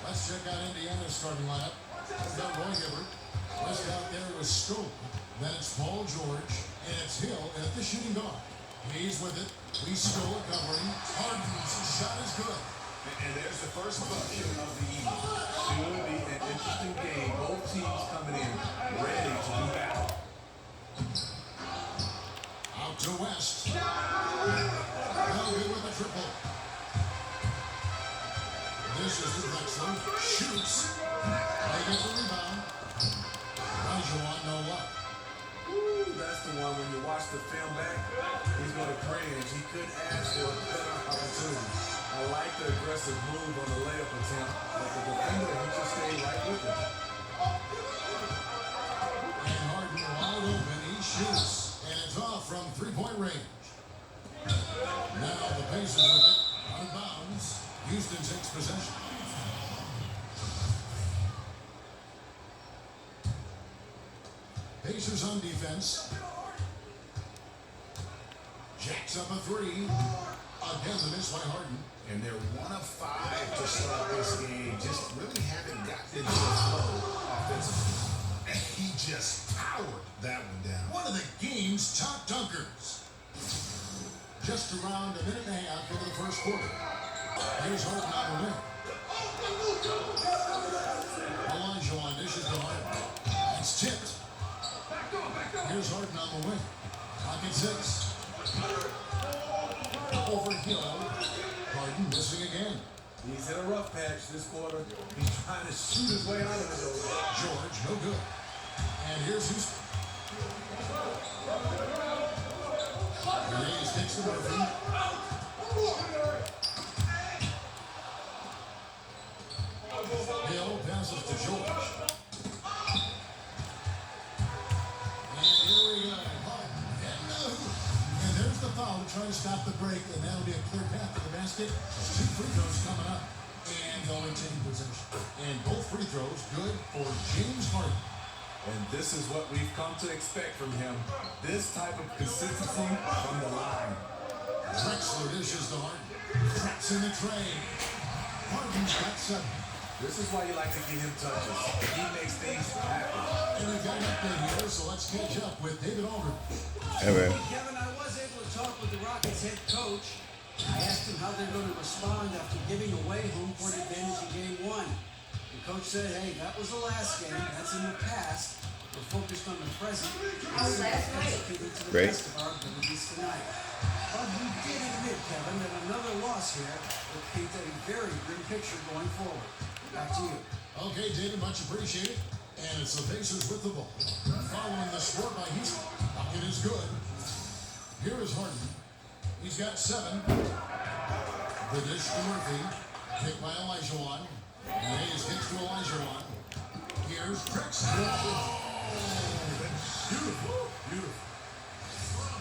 Let's check out Indiana's starting lineup. We've got Roy Hibbert. West out there with Stoke. Then it's Paul George. And it's Hill at the shooting guard. He's with it. We Stoll covering. Harden's shot is good. And there's the first bucket of the evening. Should be an interesting game. Both teams coming in ready to do battle. Out to West. No good with a triple. This is the Drexler. Shoots. They get the rebound. Rajon, no luck. Ooh, that's the one when you watch the film back, he's going to cringe. He couldn't ask for a better opportunity. I like the aggressive move on the layup attempt, but the defender, he just stayed right with him. And Harden wide open. He shoots. And it's off from three-point range. Now the Pacers with it. Out of bounds. Houston takes possession. Pacers on defense. Jacks up a three. Again, the miss by Harden. And they're 1 of 5 to start this game. Just really haven't gotten into the flow offensively. And he just powered that one down. One of the game's top dunkers. Just around a minute and a half into the first quarter. Here's Harden on the wing. Olajuwon dishes to Harden. It's tipped. Here's Harden on the wing. Pocket 6. Over Hill. Harden missing again. He's in a rough patch this quarter. He's trying to shoot his way out of it. George, no good. And here's Houston. Hayes takes the Murphy. Hill passes to George. And here we go. And there's the foul to try to stop the break, and that'll be a clear path to the basket. 2 free throws coming up. And they'll maintain possession. And both free throws good for James Harden. And this is what we've come to expect from him. This type of consistency from the line. Drexler dishes to Harden. Cracks in the tray. Harden's got 7. This is why you like to give him touches. He makes things happen. And we've got an update here, so let's catch up with David Aldridge. Hey, man. Kevin, I was able to talk with the Rockets head coach. I asked him how they're going to respond after giving away home court advantage in Game 1. The coach said, hey, that was the last game. That's in the past. We're focused on the present. Executed to the Great. best of our abilities tonight. But we did admit, Kevin, that another loss here would paint a very grim picture going forward. Back to you. Okay, David, much appreciated. And it's the Pacers with the ball. Following the score by Houston. Bucket is good. Here is Harden. He's got 7. The dish to Murphy. Picked by Olajuwon. And Hayes kicks to Olajuwon. Here's Drexler. Beautiful, beautiful.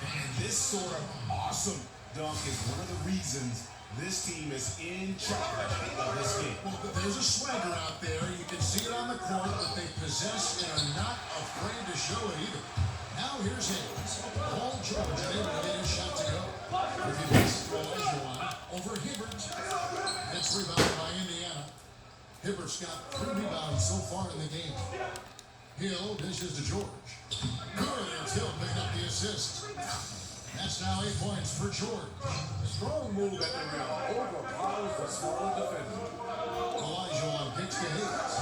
Man, this sort of awesome dunk is one of the reasons this team is in charge of this game. Well, there's a swagger out there. You can see it on the court that they possess and are not afraid to show it either. Now here's Hayes. Paul George able to get his shot to go. If he misses Olajuwon over Hibbert. That's rebounded by Indiana. Hibbert's got 3 rebounds so far in the game. Hill dishes to George. Good, and Hill picking up the assist. That's now 8 points for George. Strong move at the rim. Overpowers the smaller defender. Olajuwon kicks to Hayes.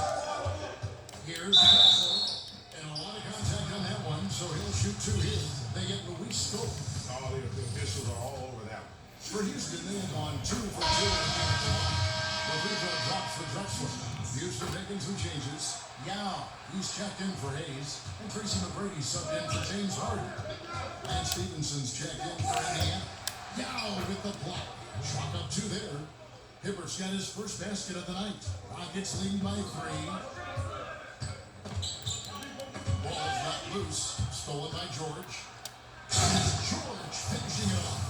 Here's Drexler. And a lot of contact on that one, so he'll shoot 2 here. They get Luis Stoll. Oh, the officials are all over that one. For Houston, they have gone 2 for 2 in the game tonight. The free throw drops for Drexler. Houston making some changes. Yao, he's checked in for Hayes. And Tracy McGrady subbed in for James Harden. And Stevenson's checked in for Indiana. Yao with the block. Chalk up 2 there. Hibbert's got his first basket of the night. Rockets leading by 3. Ball's not loose. Stolen by George. It's George finishing it off.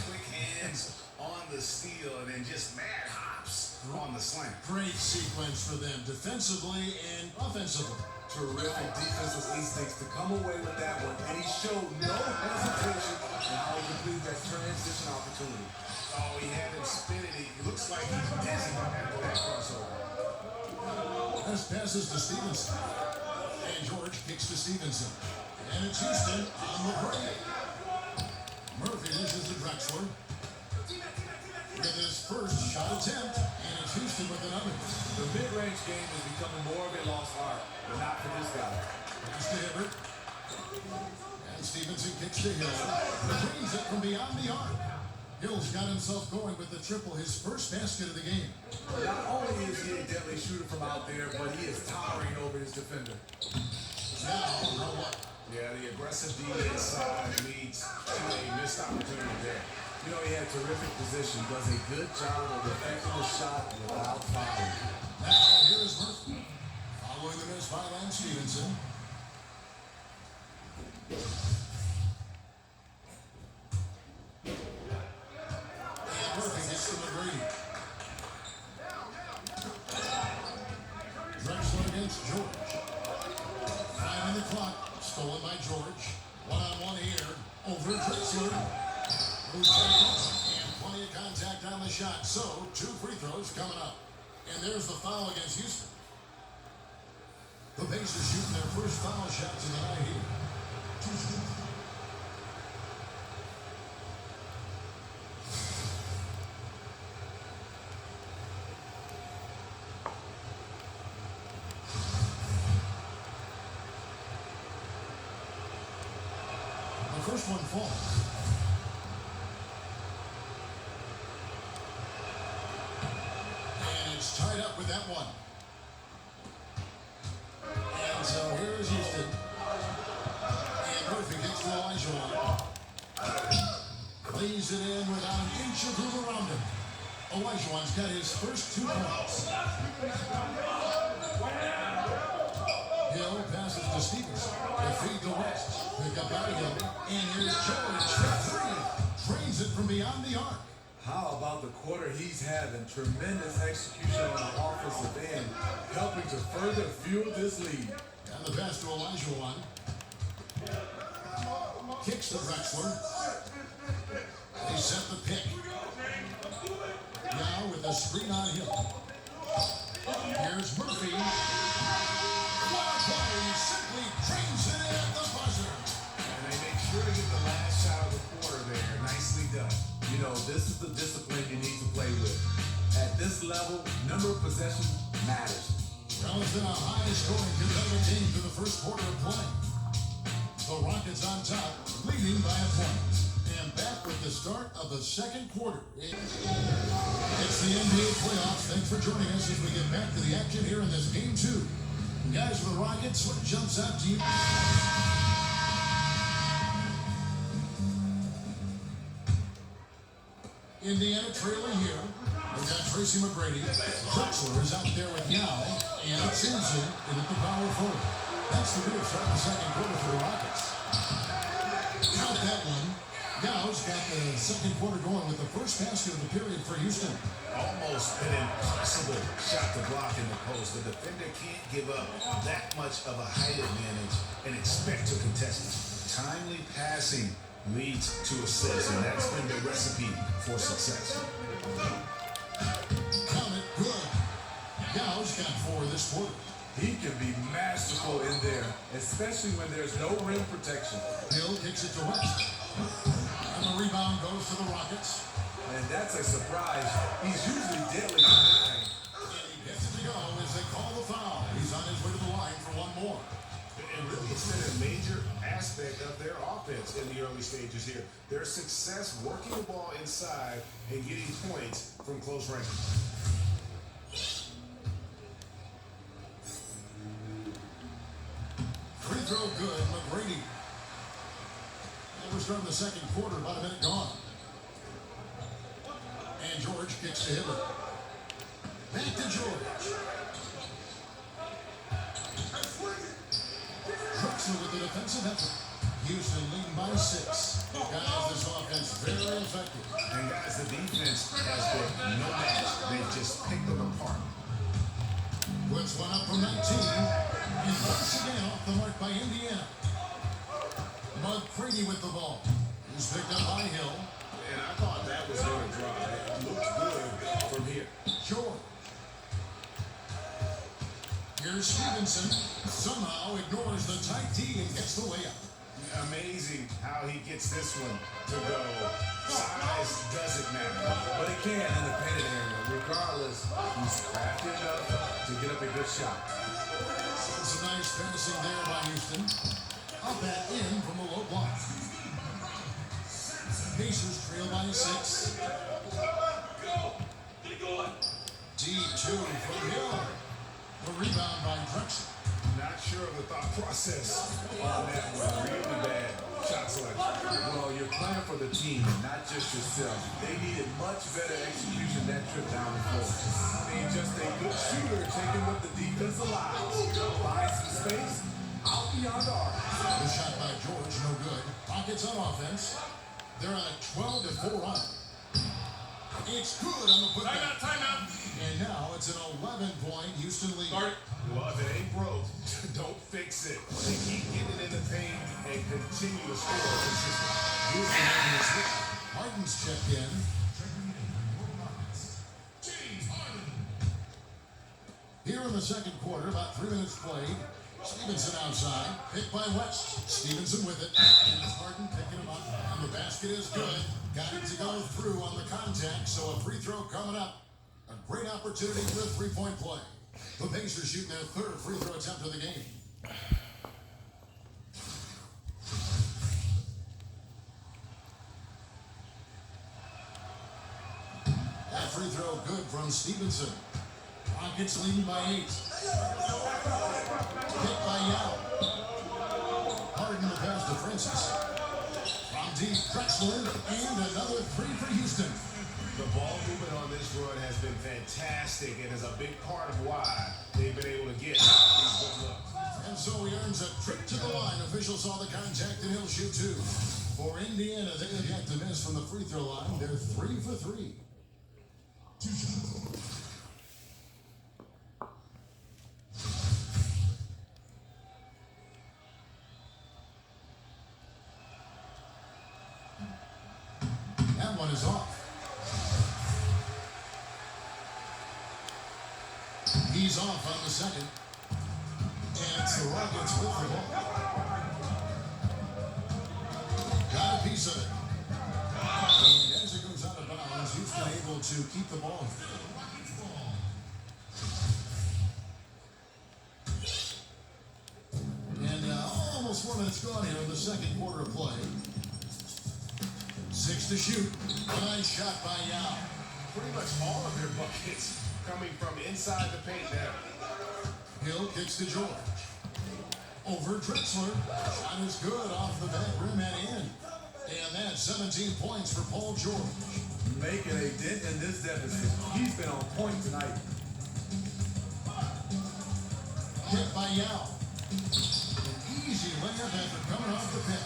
Quick hands on the steal and then just mad hops on the slam. Great sequence for them, defensively and offensively. Terrific defensive instincts to come away with that one, and he showed no hesitation in how he completed that transition opportunity. Oh, he had him spinning. It looks like he's dizzy after that crossover. Last passes to Stevenson. And George kicks to Stevenson. And it's Houston on the break. Murphy dishes to Drexler. With his first shot attempt. And it's Houston with another. The mid-range game is becoming more of a lost art, but not for this guy. Pass to Hibbert. And Stevenson kicks to Hill. Returns it from beyond the arc. Hill's got himself going with the triple, his first basket of the game. Not only is he a deadly shooter from out there, but he is towering over his defender. Now, roll up. Yeah, the aggressive D inside leads to a missed opportunity there. You know, he had terrific position, does a good job of deflecting the shot without fouling. Now, here's Murphy. Following the miss by Lance Stevenson. And Murphy gets to McGrady. Drexler against George. 5 on the clock. Stolen by George. One-on-one here. Over Drexler. Who's and plenty of contact on the shot. So, 2 free throws coming up. And there's the foul against Houston. The Pacers shooting their first foul shots of the night here. The first one falls. And it's tied up with that one. And so here's Houston. And Murphy gets to Elijah. Lays it in without an inch of room around him. Elijah's got his first 2 points. Hill passes to Stevenson. They feed the West. Pick up by Hill. And here's George for 3. Trains it from beyond the arc. How about the quarter he's having? Tremendous execution on the offensive end, helping to further fuel this lead. And the pass to Elijah. Kicks to Drexler. They set the pick. Now with a screen on Hill. Here's Murphy. He simply drains it in at the buzzer. And they make sure to get the last shot of the quarter there. Nicely done. You know, this is the discipline you need to play with. At this level, number of possessions matters. Well, it's been a high-scoring competitive game for the first quarter of play. The Rockets on top, leading by a point. And back with the start of the second quarter. It's the NBA playoffs. Thanks for joining us as we get back to the action here in this game 2. Guys, for the Rockets, what jumps out to you? Indiana trailing here. We've got Tracy McGrady. Drexler is out there with Yao. And it's Simpson in at the power forward. That's the real start of the second quarter for the Rockets. Count that one. Yao's got the second quarter going with the first basket of the period for Houston. Almost an impossible shot to block in the post. The defender can't give up that much of a height advantage and expect to contest it. Timely passing leads to assists, and that's been the recipe for success. Count it good. Yao's got 4 this quarter. He can be masterful in there, especially when there's no rim protection. Hill kicks it to West. And the rebound goes to the Rockets. And that's a surprise. He's usually deadly from mid-range. And he gets it to go as they call the foul. He's on his way to the line for 1 more. And really, it's been a major aspect of their offense in the early stages here. Their success working the ball inside and getting points from close range. Free throw good, McGrady. And we're starting the second quarter, about a minute gone. And George kicks to Hibbert. Back to George. Drexler with the defensive effort. Houston leading by 6. Guys, this offense very effective. And guys, the defense has been no match. They've just picked them apart. Puts one up from 19. And once again off the mark by Indiana. McGrady with the ball. He's picked up by Hill. And I thought that was going to drive. It looked good from here. George. Here's Stevenson. Somehow ignores the tight D and gets the layup. Amazing how he gets this one to go. Size doesn't matter. But he can in the painted area. Regardless, he's crafty enough to get up a good shot. Some nice passing there by Houston. Up and in from the low block. Pacers trail by 6. D2 from Hill. The rebound by Drexler. Not sure of the thought process on that one. Really bad shot selection. Well, you're playing for the team, not just yourself. They needed much better execution that trip down the floor. I mean, just a good shooter taking what the defense allows. Finds some space, out beyond the arc. The shot by George, no good. Rockets on offense. They're on a 12-4 run. It's good on the putback. Timeout. And now it's an 11-point Houston lead. Well, if it ain't broke, don't fix it. They keep getting in the paint and continue to score consistently. Houston having a switch. Harden's checked in. Here in the second quarter, about 3 minutes played. Stevenson outside, picked by West. Stevenson with it. And it's Harden picking him up. And the basket is good. Got it to go through on the contact, so a free throw coming up. A great opportunity for a three-point play. The Pacers shooting their third free throw attempt of the game. That free throw good from Stevenson. Rockets leading by 8. Hit by Yao. Harden the pass to Francis. From deep, Drexler, and another 3 for Houston. The ball movement on this run has been fantastic and is a big part of why they've been able to get these good looks. And so he earns a trip to the line. Officials saw the contact and he'll shoot 2. For Indiana, they have yet to miss from the free throw line. They're 3 for 3. 2 shots. That one is off. He's off on the second. And it's the Rockets with the ball. Got a piece of it. And as it goes out of bounds, Houston able to keep the ball. And almost 4 minutes gone here in the second quarter of play. 6 to shoot. A nice shot by Yao. Pretty much all of their buckets coming from inside the paint now. Hill kicks to George. Over Drexler. Shot is good off the back rim and in. And that's 17 points for Paul George. Making a dent in this deficit. He's been on point tonight. Hit by Yao. An easy layup after coming off the pick.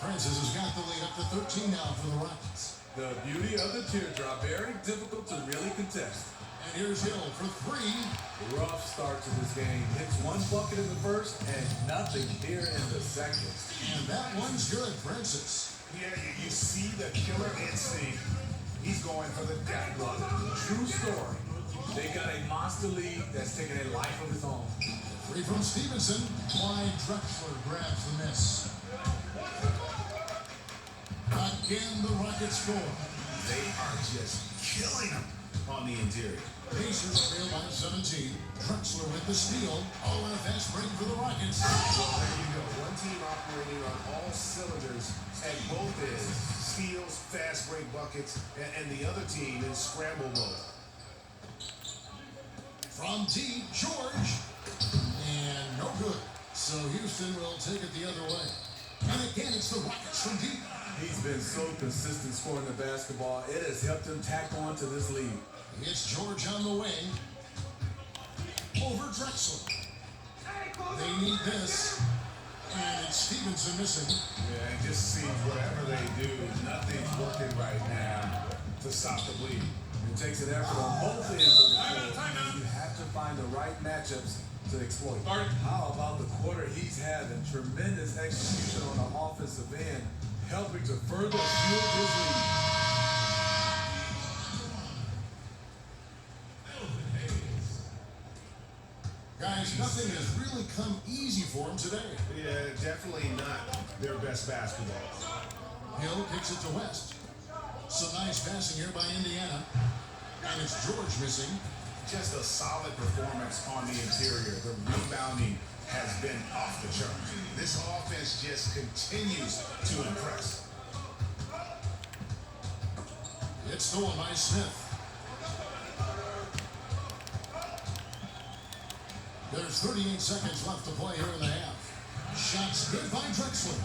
Francis has got the lead up to 13 now for the Rockets. The beauty of the teardrop, very difficult to really contest. And here's Hill for 3. Rough start to this game. Hits 1 bucket in the first and nothing here in the second. And that one's good, Francis. Yeah, you see the killer instinct. He's going for the death blow. True story. They got a monster lead that's taking a life of its own. 3 from Stevenson. Clyde Drexler grabs the miss. Again, the Rockets score. They are just killing them on the interior. Pacers trail by 17. Drexler with the steal. Oh, and a fast break for the Rockets. Well, there you go. One team operating on all cylinders at both ends. Steals, fast break buckets, and the other team in scramble mode. From deep, George. And no good. So Houston will take it the other way. And again, it's the Rockets from deep. He's been so consistent scoring the basketball. It has helped him tack on to this lead. It's George on the wing. Over Drexler. They need this. And it's Stevenson missing. Yeah, it just seems whatever they do, nothing's working right now to stop the bleed. It takes an effort on both ends of the floor. You have to find the right matchups to exploit. How about the quarter he's having? Tremendous execution on the offensive end, helping to further fuel his lead. Guys, nothing has really come easy for him today. Yeah, definitely not their best basketball. Hill kicks it to West. Some nice passing here by Indiana. And it's George missing. Just a solid performance on the interior. The rebounding has been off the charts. This offense just continues to impress. It's stolen by Smith. There's 38 seconds left to play here in the half. Shots good by Drexler.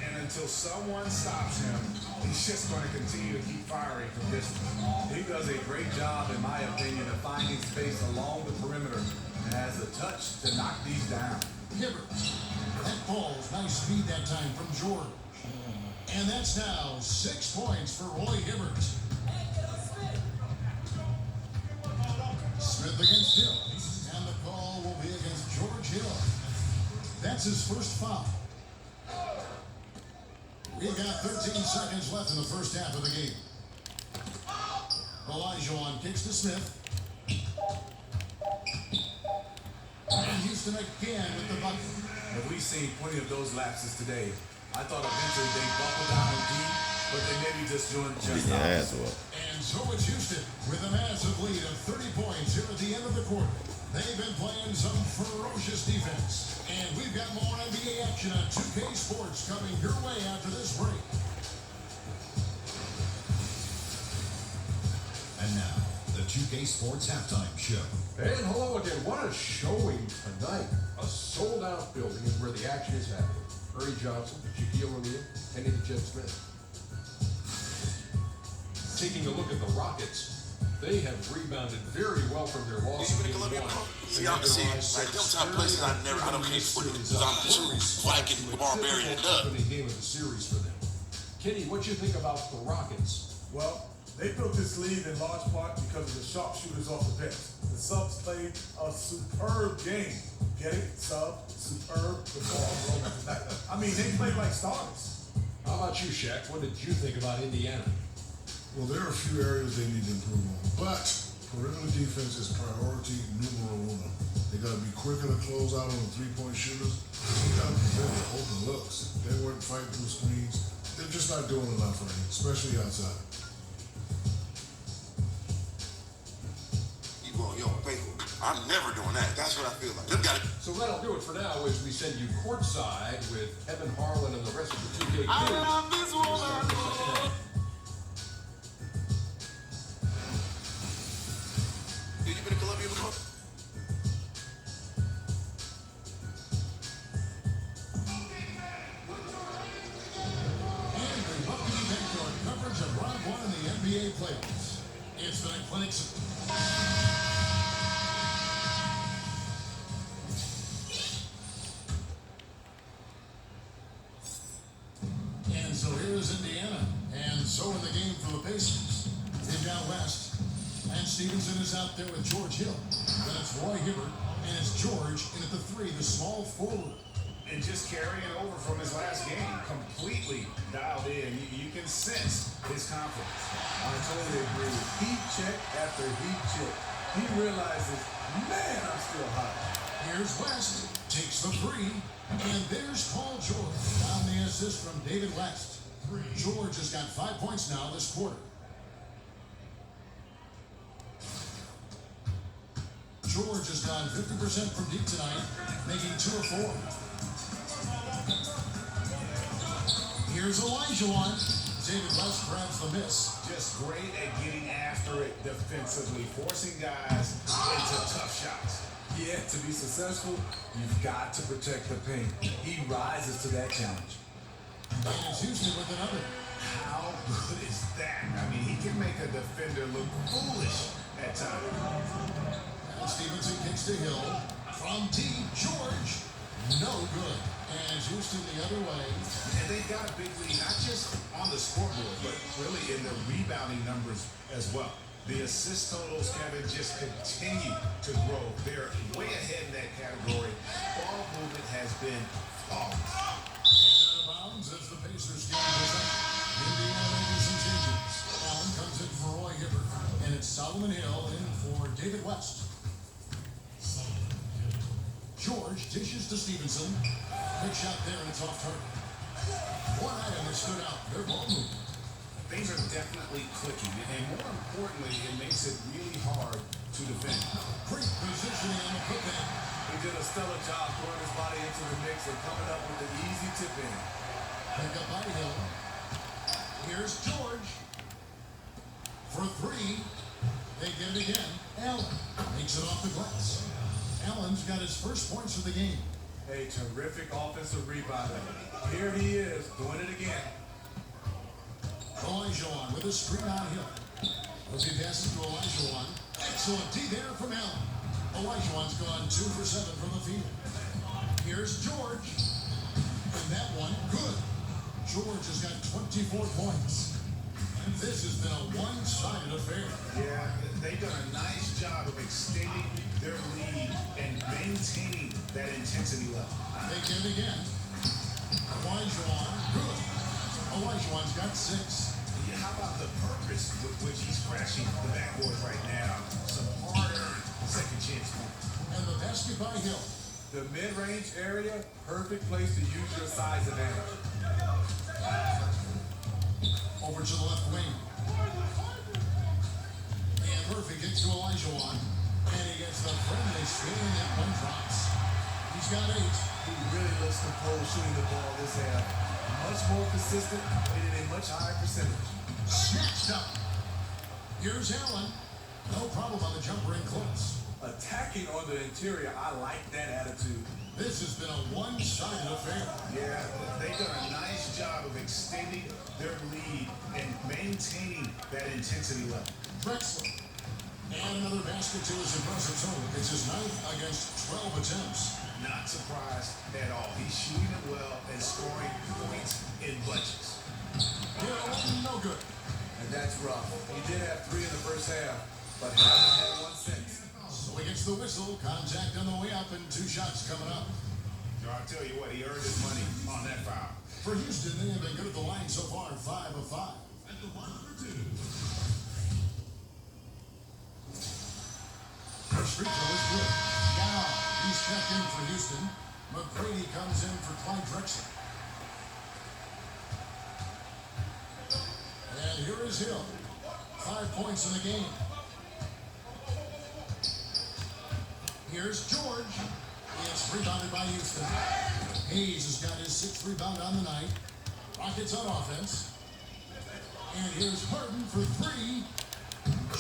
And until someone stops him, he's just going to continue to keep firing from distance. He does a great job, in my opinion, of finding space along the perimeter and has the touch to knock these down. Hibbert. That ball's nice speed that time from George. And that's now 6 points for Roy Hibbert. Smith against Hill. And the call will be against George Hill. That's his first foul. We've got 13 seconds left in the first half of the game. Olajuwon kicks to Smith. And Houston again with the bucket. And we've seen plenty of those lapses today. I thought eventually they buckled down deep, but they maybe just joined just And so it's Houston with a massive lead of 30 points here at the end of the quarter. They've been playing some ferocious defense. And we've got more NBA action on 2K Sports coming your way after this break. And now, the 2K Sports Halftime Show. And hello again. What a showing tonight. A sold-out building is where the action is happening. Ernie Johnson, Shaquille O'Neal, Kenny the Jet Smith. Taking a look at the Rockets, they have rebounded very well from their loss in Game 1. See, y'all can see, like, them type places I don't can't put it, because I'm too Viking, barbarian, and Doug. Opening game of the series for them. Kenny, what you think about the Rockets? Well, they built this lead in large part because of the sharpshooters off the bench. The subs played a superb game. Get it? Sub, superb, the ball rolling tonight. I mean, they played like starters. How about you, Shaq? What did you think about Indiana? Well, there are a few areas they need to improve on, but perimeter defense is priority numero uno. They got to be quicker to close out on the three-point shooters. They got to prevent the open looks. They weren't fighting through screens. They're just not doing enough right now, especially outside. You going, yo, faithful. I'm never doing that. That's what I feel like. Them got it. So that'll do it for now as we send you courtside with Kevin Harlan and the rest of the 2K I kids. love this woman. Dude, you been to Columbia before? And we welcome you back to our coverage of Round 1 in the NBA playoffs. It's been a clinic. And so here's Indiana. And so in the game for the Pacers. In down west. And Stevenson is out there with George Hill. Then it's Roy Hibbert. And it's George in at the 3, the small forward. And just carrying over from his last game, completely dialed in. You can sense his confidence. I totally agree. Heat check after heat check. He realizes, man, I'm still hot. Here's West, takes the 3, and there's Paul George on the assist from David West. George has got 5 points now this quarter. George has gone 50% from deep tonight, making 2 of 4. Here's Olajuwon. David West grabs the miss. Just great at getting after it defensively, forcing guys into tough shots. Yeah, to be successful, you've got to protect the paint. He rises to that challenge. And it's Houston with another. How good is that? I mean, he can make a defender look foolish at times. And Stevenson kicks to Hill. From deep, George. No good. And it's Houston the other way. And they've got a big lead, not just on the scoreboard, but really in their rebounding numbers as well. The assist totals, Kevin, just continue to grow. They're way ahead in that category. Ball movement has been flawless. And out of bounds as the Pacers game goes up. Indiana making some changes. Allen comes in for Roy Hibbert. And it's Solomon Hill in for David West. George dishes to Stevenson. Big shot there, and it's off target. One item that stood out, their ball movement. Things are definitely clicking, and more importantly, it makes it really hard to defend. Great positioning on the putback. He did a stellar job throwing his body into the mix and coming up with an easy tip in. Pick up by Hill. Here's George. For three. They get it again. Allen makes it off the glass. Allen's got his first points of the game. A terrific offensive rebounder. Here he is, doing it again. Olajuwon with a screen on Hill. Murphy passes to Olajuwon. Excellent D there from Allen. Olajuwon's gone 2 for 7 from the field. Here's George. And that one, good. George has got 24 points. And this has been a one-sided affair. Yeah, they've done a nice job of extending their lead and maintaining that intensity level. They get it again. Olajuwon, good. Olajuwon's got 6. Yeah, how about the purpose with which he's crashing the backboard right now? Some hard-earned second chance points. And the basket by Hill. The mid-range area, perfect place to use your size advantage. Over to the left wing. And Murphy gets to Olajuwon. And he gets the friendly spin, and that one drops. He's got 8. He really looks composed shooting the ball this half. Much more consistent and at a much higher percentage. Snatched up. Here's Allen. No problem on the jumper in close. Attacking on the interior, I like that attitude. This has been a one-sided affair. Yeah, they've done a nice job of extending their lead and maintaining that intensity level. Drexler. And another basket to his impressive total. It's his 9th against 12 attempts. Not surprised at all. He's shooting it well and scoring points in bunches. Hill, no good. And that's rough. He did have 3 in the first half, but hasn't had one since. So he gets the whistle. Contact on the way up, and 2 shots coming up. I'll tell you what, he earned his money on that foul. For Houston, they have been good at the line so far, 5 of 5. At the line for 2. First free throw is good. Now he's checked in for Houston. McGrady comes in for Clyde Drexler. And here is Hill. 5 points in the game. Here's George. It's rebounded by Houston. Hayes has got his 6th rebound on the night. Rockets on offense. And here's Harden for 3.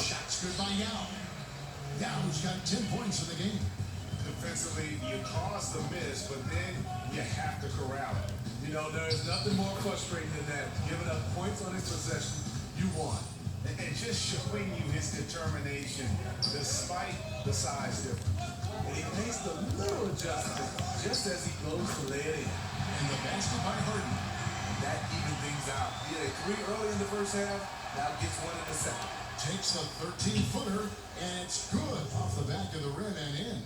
Shots good by Yao. Yao's got 10 points in the game. Defensively, you cause the miss, but then you have to corral it. You know, there's nothing more frustrating than that. Giving up points on his possession, you won. And just showing you his determination despite the size difference. And he makes the little adjustment just as he goes to lay it in. And the basket by Harden. That evens things out. He had a 3 early in the first half, now gets 1 in the second. Takes the 13-footer, and it's good off the back of the rim and in.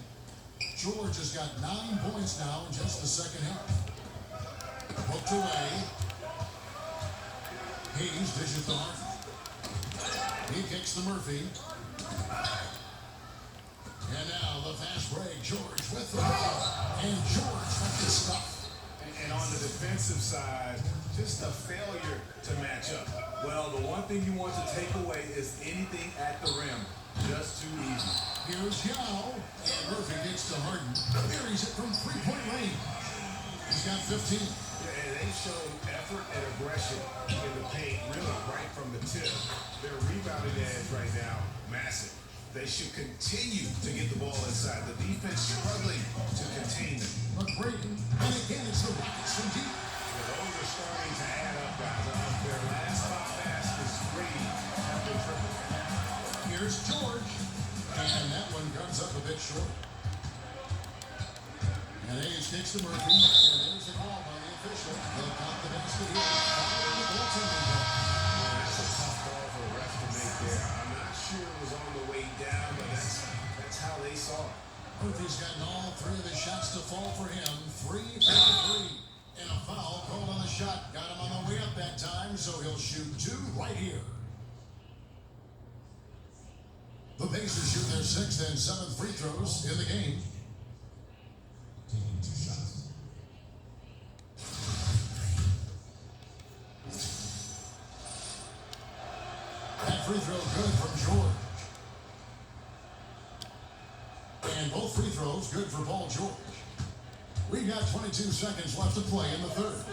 George has got 9 points now in just the second half. Poked away. Hayes dishes to Harden. He kicks to Murphy. And now the fast break. George with the ball. And George with the stuff. And on the defensive side, just a failure to match up. Well, the one thing you want to take away is anything at the rim. Just too easy. Here's Yao. And Murphy gets to Harden. Buries it from 3-point range. He's got 15. And they showed effort and aggression in the paint, really right from the tip. Their rebounding edge right now, massive. They should continue to get the ball inside. The defense struggling to contain them. McGrady. And again, it's the Rockets from deep. Well, those are starting to add up, guys. Their last 5 baskets, Brady have been triple. Here's George. And that one comes up a bit short. And Hayes kicks to Murphy. And there's the call by the official. They'll count the basket here. Following the goaltending call. That's a tough call for the ref to make there. I'm not sure it was on the way down, but that's how they saw it. Murphy's gotten all 3 of his shots to fall for him. 3 for 3. And a foul called on the shot. Got him on the way up that time, so he'll shoot 2 right here. The Pacers shoot their 6th and 7th free throws in the game. free throw good from George. And both free throws good for Paul George. We've got 22 seconds left to play in the third.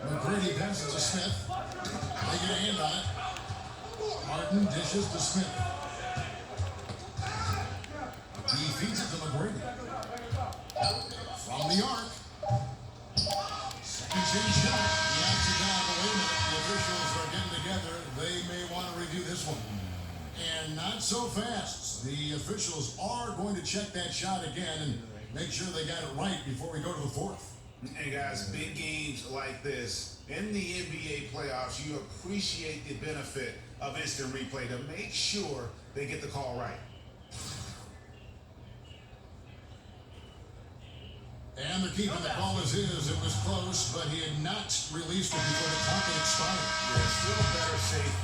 McGrady passes to Smith. They get a hand on it. Martin dishes to Smith. He feeds it to McGrady. From the arc. Second chance shot. He knocks it down. But wait a minute. The officials are getting together. They may want to review this one. And not so fast. The officials are going to check that shot again and make sure they got it right before we go to the fourth. And guys, big games like this in the NBA playoffs, you appreciate the benefit of instant replay to make sure they get the call right. And they're keeping the call as is. It was close, but he had not released it before the clock had expired. Yeah, still better safe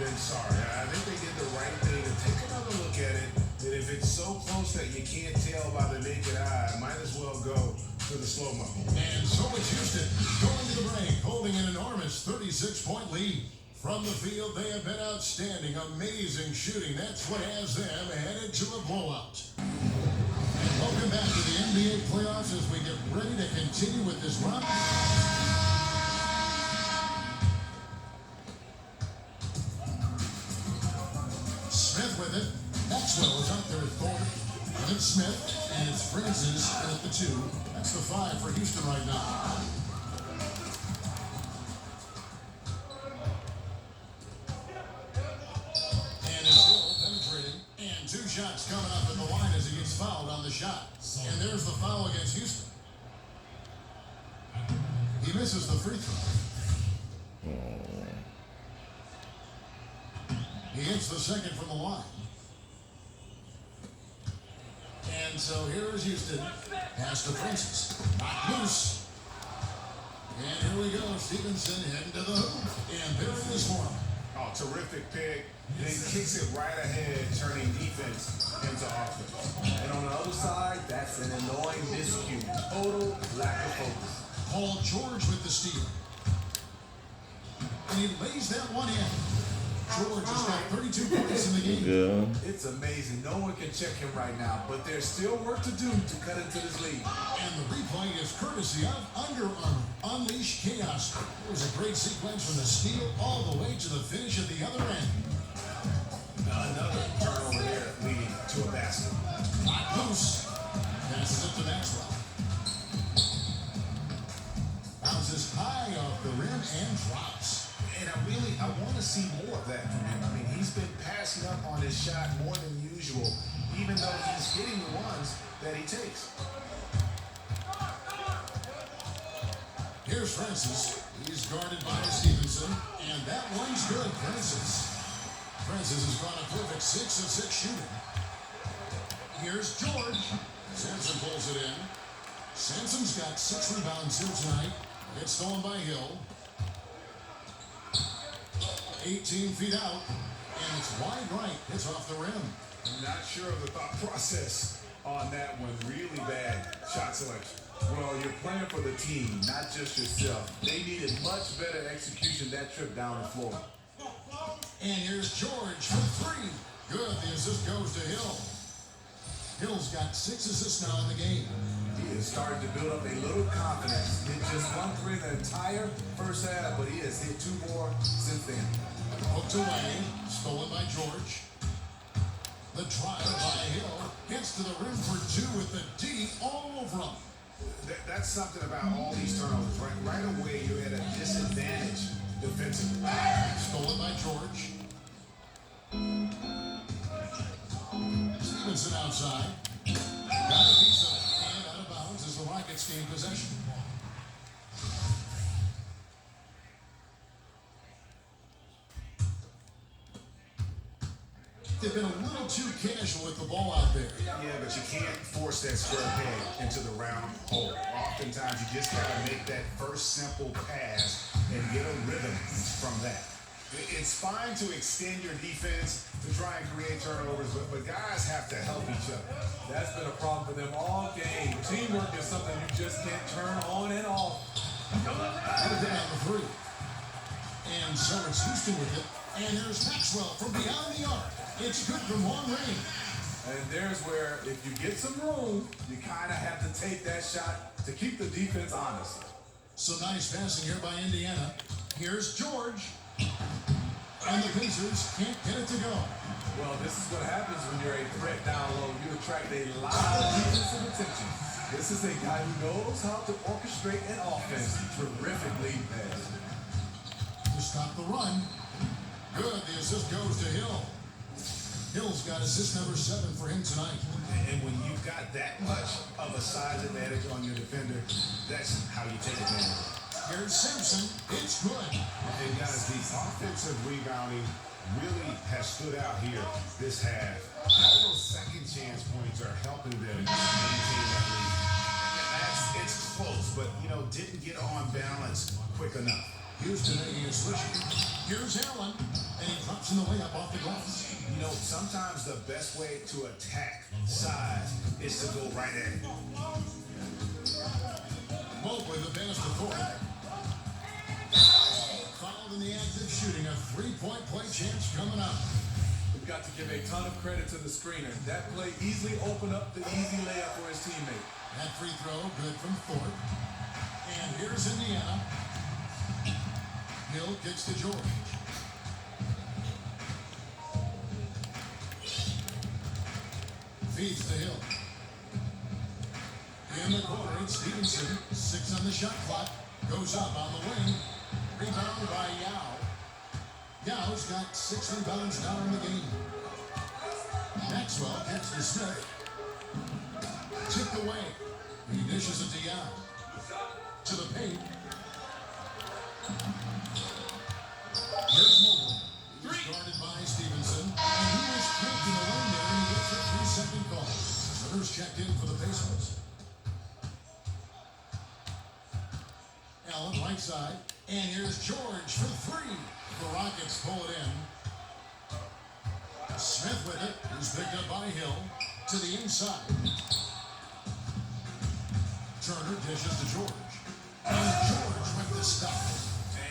than sorry. I think they did the right thing to take another look at it. That if it's so close that you can't tell by the naked eye, might as well go to the slow-mo. And so it's Houston going to the break, holding an enormous 36-point lead. From the field, they have been outstanding, amazing shooting. That's what has them headed to a blowout. And welcome back to the NBA playoffs as we get ready to continue with this run. Smith with it. Maxwell is out there at Thornton. And it's Smith, and it's Francis at the 2. That's the 5 for Houston right now. And it's Hill penetrating. And 2 shots coming up at the line as he gets fouled on the shot. And there's the foul against Houston. He misses the free throw. He hits the second from the line. And so here is Houston. Pass to Francis. Knocked loose. And here we go. Stevenson heading to the hoop. And big for this one. Oh, terrific pick. Then kicks it right ahead, turning defense into offense. And on the other side, that's an annoying miscue. Total lack of focus. Paul George with the steal. And he lays that one in. George has got 32 points in the game. Yeah. It's amazing. No one can check him right now, but there's still work to do to cut into this lead. And the replay is courtesy of Under Armour. Unleash chaos. It was a great sequence from the steal all the way to the finish at the other end. Another turnover there, leading to a basket. Knocked loose. Passes it to Maxwell. Bounces high off the rim and drops. And I want to see more of that from him. I mean, he's been passing up on his shot more than usual, even though he's hitting the ones that he takes. Here's Francis. He's guarded by Stevenson. And that one's good. Francis has gone a perfect 6 of 6 shooting. Here's George. Sampson pulls it in. Sampson's got 6 rebounds here tonight. Gets stolen by Hill. 18 feet out, and it's wide right. It's off the rim. I'm not sure of the thought process on that one. Really bad shot selection. Well, you're playing for the team, not just yourself. They needed much better execution that trip down the floor. And here's George for 3. Good. The assist goes to Hill. Hill's got 6 assists now in the game. He is starting to build up a little confidence. Hit just 1 3 the entire first half, but he has hit 2 more since then. Hooked away, stolen by George. The drive by Hill gets to the rim for 2 with the D all over him. That's something about all these turnovers. Right away, you're at a disadvantage defensively. Stolen by George. Stevenson outside. Got a piece of it. And out of bounds as the Rockets gain possession. They've been a little too casual with the ball out there. Yeah, but you can't force that square peg into the round hole. Oftentimes, you just got to make that first simple pass and get a rhythm from that. It's fine to extend your defense to try and create turnovers, but guys have to help each other. That's been a problem for them all game. Teamwork is something you just can't turn on and off. Put it down the 3. And so it's Houston with it. And there's Maxwell from beyond the arc. It's good from long range. And there's where, if you get some room, you kind of have to take that shot to keep the defense honest. So nice passing here by Indiana. Here's George. And the Pacers can't get it to go. Well, this is what happens when you're a threat down low. You attract a lot of defensive attention. This is a guy who knows how to orchestrate an offense. Terrific lead pass. To stop the run. Good. The assist goes to Hill. Hill's got assist number 7 for him tonight. And when you've got that much of a size advantage on your defender, that's how you take advantage. Here's Simpson. It's good. And guys, the offensive rebounding really has stood out here this half. All those second chance points are helping them maintain that lead. And it's close, but didn't get on balance quick enough. Houston making a switch. Here's Allen, and he drops in the layup off the glass. Sometimes the best way to attack size is to go right at it. Mobley the pass to Thorpe. Fouled in the act of shooting. A 3-point play chance coming up. We've got to give a ton of credit to the screener. That play easily opened up the easy layup for his teammate. That free throw good from Thorpe. And here's Indiana. Hill kicks to George. Feeds to Hill. In the corner, it's Stevenson. 6 on the shot clock. Goes up on the wing. Rebound by Yao. Yao's got 6 rebounds now in the game. Maxwell gets to Smith. Tipped away. He dishes it to Yao. To the paint. Here's Mobley. He's guarded by Stevenson. And he was trapped in the lane there, and he gets a 3-second call. Rivers checked in for the Pacers. Allen, right side. And here's George for 3. The Rockets pull it in. Smith with it. He's picked up by Hill. To the inside. Turner dishes to George. And George with the stop.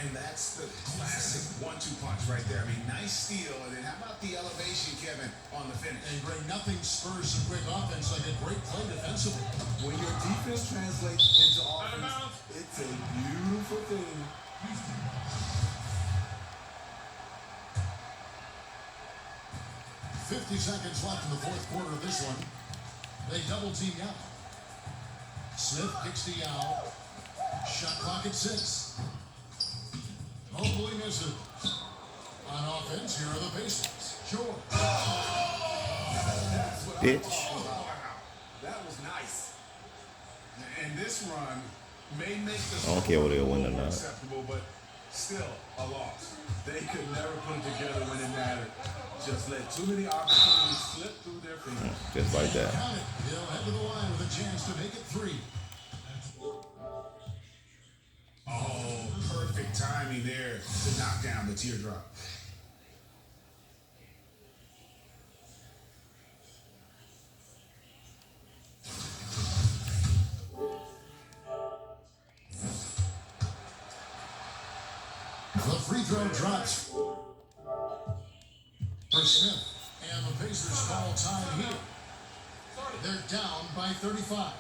And that's the classic 1-2 punch right there. I mean, nice steal. And then how about the elevation, Kevin, on the finish? And Greg, nothing spurs some quick offense like a great play defensively. When your defense translates into offense, it's a beautiful thing. 50 seconds left in the fourth quarter of this one. They double team Yao. Smith kicks to Yao. Shot clock at 6. Mobley misses. On offense, here are the Pacers. George. Bitch. That was nice. And this run may make the I don't care whether they win or more not. acceptable, but still a loss. They could never put it together when it mattered. Just let too many opportunities slip through their fingers. Just like that. Count it. He'll head to the line with a chance to make it 3. Oh, perfect timing there to knock down the teardrop. The free throw drops for Smith. And the Pacers call time here. They're down by 35.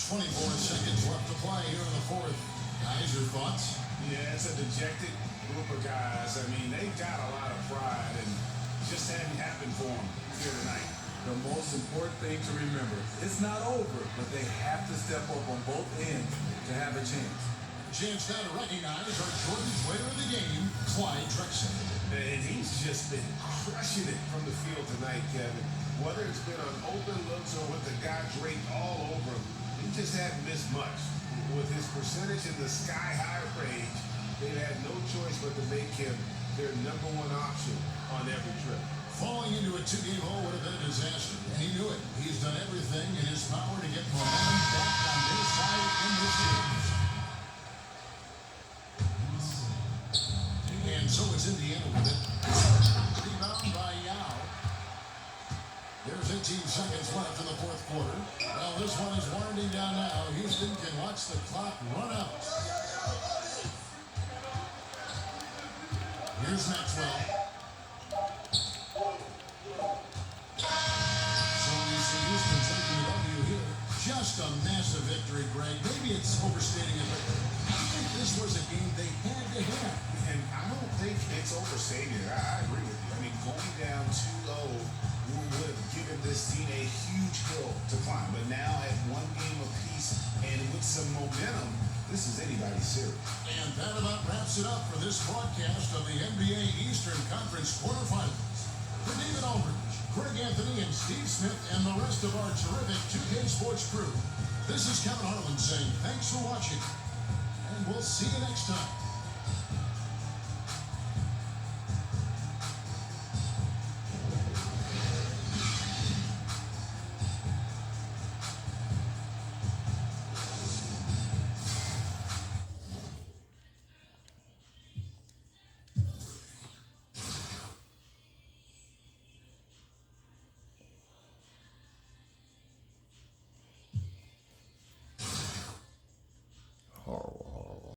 24 seconds left to play here in the fourth. Guys, your thoughts? Yeah, it's a dejected group of guys. I mean, they've got a lot of pride and just hadn't happened for them here tonight. The most important thing to remember, it's not over, but they have to step up on both ends to have a chance. Chance now to recognize our Jordan player of the game, Clyde Drexler. And he's just been crushing it from the field tonight, Kevin. Whether it's been on open looks or with the guy draped all over him, he just hadn't missed much. With his percentage in the sky-high range, they've had no choice but to make him their number 1 option on every trip. Falling into a 2-game hole would have been a disaster, and he knew it. He's done everything in his power to get momentum back on their side in this series. And so it's Indiana with it. Rebound by Yao. There's 18 seconds left in the fourth quarter. Well, this one is winding down now. Houston can watch the clock run out. Here's Maxwell. So we see Houston taking the W here. Just a massive victory, Greg. Maybe it's overstating it, but I think this was a game they had to have. And I don't think it's overstated. I agree with you. I mean, going down 2-0 would have given this team a huge hill to climb. But now at one game apiece and with some momentum, this is anybody's series. And that about wraps it up for this broadcast of the NBA Eastern Conference quarterfinals. For David Aldridge, Greg Anthony, and Steve Smith, and the rest of our terrific 2K Sports crew, this is Kevin Harlan saying thanks for watching, and we'll see you next time.